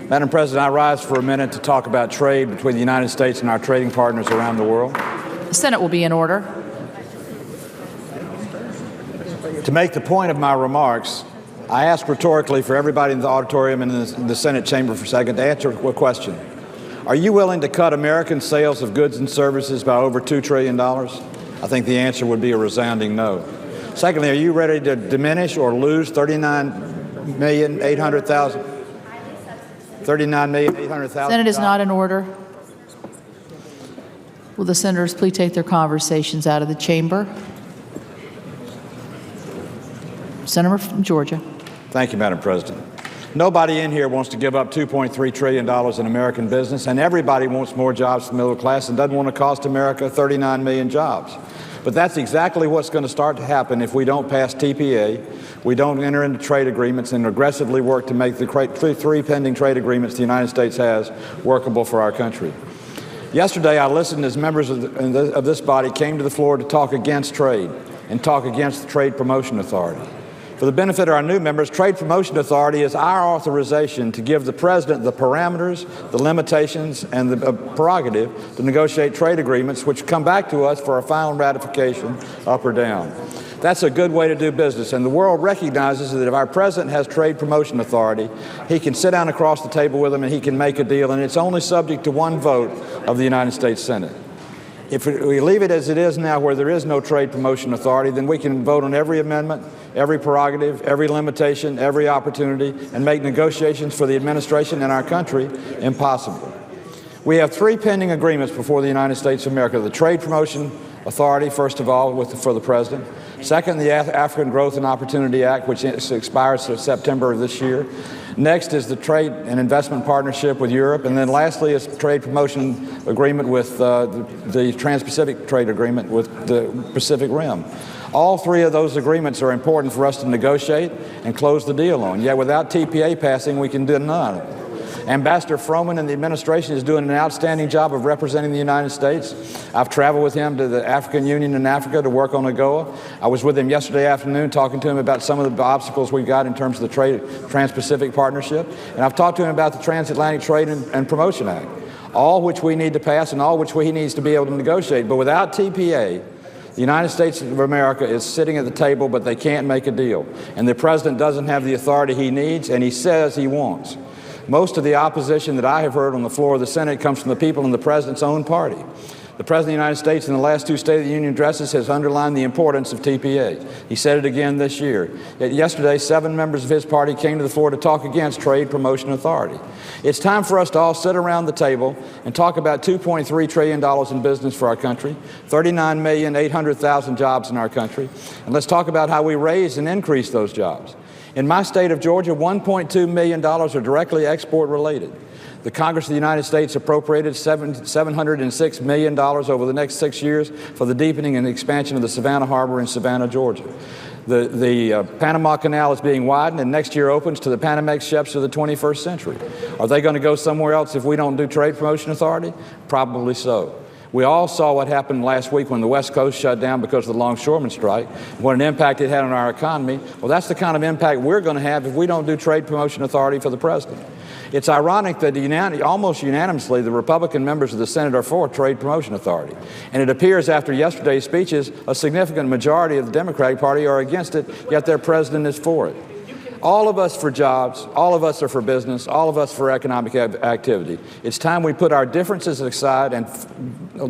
Madam President, I rise for a minute to talk about trade between the United States and our trading partners around the world. The Senate will be in order. To make the point of my remarks, I ask rhetorically for everybody in the auditorium and in the Senate chamber for a second to answer a question. Are you willing to cut American sales of goods and services by over $2 trillion? I think the answer would be a resounding no. Secondly, are you ready to diminish or lose 39,800,000? 39,800,000. Senate is not in order. Will the senators please take their conversations out of the chamber? Senator from Georgia. Thank you, Madam President. Nobody in here wants to give up $2.3 trillion in American business, and everybody wants more jobs for the middle class and doesn't want to cost America 39 million jobs. But that's exactly what's going to start to happen if we don't pass TPA, we don't enter into trade agreements, and aggressively work to make the three pending trade agreements the United States has workable for our country. Yesterday, I listened as members of this body came to the floor to talk against trade and talk against the Trade Promotion Authority. For the benefit of our new members, Trade Promotion Authority is our authorization to give the President the parameters, the limitations, and the prerogative to negotiate trade agreements which come back to us for a final ratification up or down. That's a good way to do business, and the world recognizes that if our President has Trade Promotion Authority, he can sit down across the table with him and he can make a deal, and it's only subject to one vote of the United States Senate. If we leave it as it is now, where there is no Trade Promotion Authority, then we can vote on every amendment, every prerogative, every limitation, every opportunity, and make negotiations for the administration and our country impossible. We have three pending agreements before the United States of America. The Trade Promotion Authority, first of all, for the President. Second, the African Growth and Opportunity Act, which expires in September of this year. Next is the Trade and Investment Partnership with Europe. And then lastly is Trade Promotion Agreement with the Trans-Pacific Trade Agreement with the Pacific Rim. All three of those agreements are important for us to negotiate and close the deal on. Yet without TPA passing, we can do none. Ambassador Froman and the administration is doing an outstanding job of representing the United States. I've traveled with him to the African Union in Africa to work on AGOA. I was with him yesterday afternoon talking to him about some of the obstacles we've got in terms of the Trans-Pacific Partnership. And I've talked to him about the Transatlantic Trade and Promotion Act, all which we need to pass and all which he needs to be able to negotiate. But without TPA, the United States of America is sitting at the table, but they can't make a deal. And the President doesn't have the authority he needs, and he says he wants. Most of the opposition that I have heard on the floor of the Senate comes from the people in the President's own party. The President of the United States in the last two State of the Union addresses has underlined the importance of TPA. He said it again this year. Yet yesterday, 7 members of his party came to the floor to talk against Trade Promotion Authority. It's time for us to all sit around the table and talk about $2.3 trillion in business for our country, 39,800,000 jobs in our country, and let's talk about how we raise and increase those jobs. In my state of Georgia, $1.2 million are directly export related. The Congress of the United States appropriated $706 million over the next 6 years for the deepening and expansion of the Savannah Harbor in Savannah, Georgia. The Panama Canal is being widened, and next year opens to the Panamax ships of the 21st century. Are they going to go somewhere else if we don't do Trade Promotion Authority? Probably so. We all saw what happened last week when the West Coast shut down because of the longshoremen strike, what an impact it had on our economy. Well, that's the kind of impact we're going to have if we don't do Trade Promotion Authority for the President. It's ironic that almost unanimously the Republican members of the Senate are for Trade Promotion Authority. And it appears after yesterday's speeches, a significant majority of the Democratic Party are against it, yet their President is for it. All of us for jobs, all of us are for business, all of us for economic activity. It's time we put our differences aside and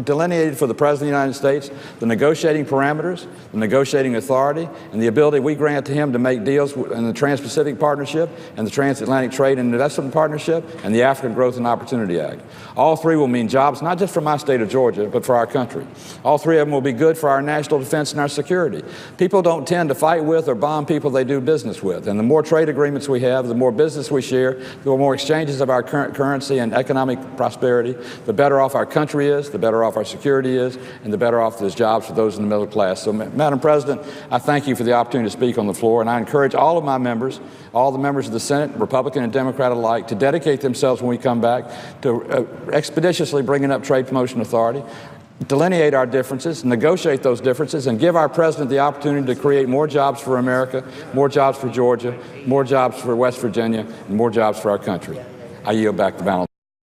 delineated for the President of the United States the negotiating parameters, the negotiating authority, and the ability we grant to him to make deals in the Trans-Pacific Partnership and the Transatlantic Trade and Investment Partnership and the African Growth and Opportunity Act. All three will mean jobs, not just for my state of Georgia, but for our country. All three of them will be good for our national defense and our security. People don't tend to fight with or bomb people they do business with, and the more trade agreements we have, the more business we share, the more exchanges of our current currency and economic prosperity, the better off our country is, the better off our security is, and the better off there's jobs for those in the middle class. So, Madam President, I thank you for the opportunity to speak on the floor, and I encourage all of my members, all the members of the Senate, Republican and Democrat alike, to dedicate themselves when we come back to expeditiously bringing up Trade Promotion Authority, delineate our differences, negotiate those differences, and give our President the opportunity to create more jobs for America, more jobs for Georgia, more jobs for West Virginia, and more jobs for our country. I yield back the balance.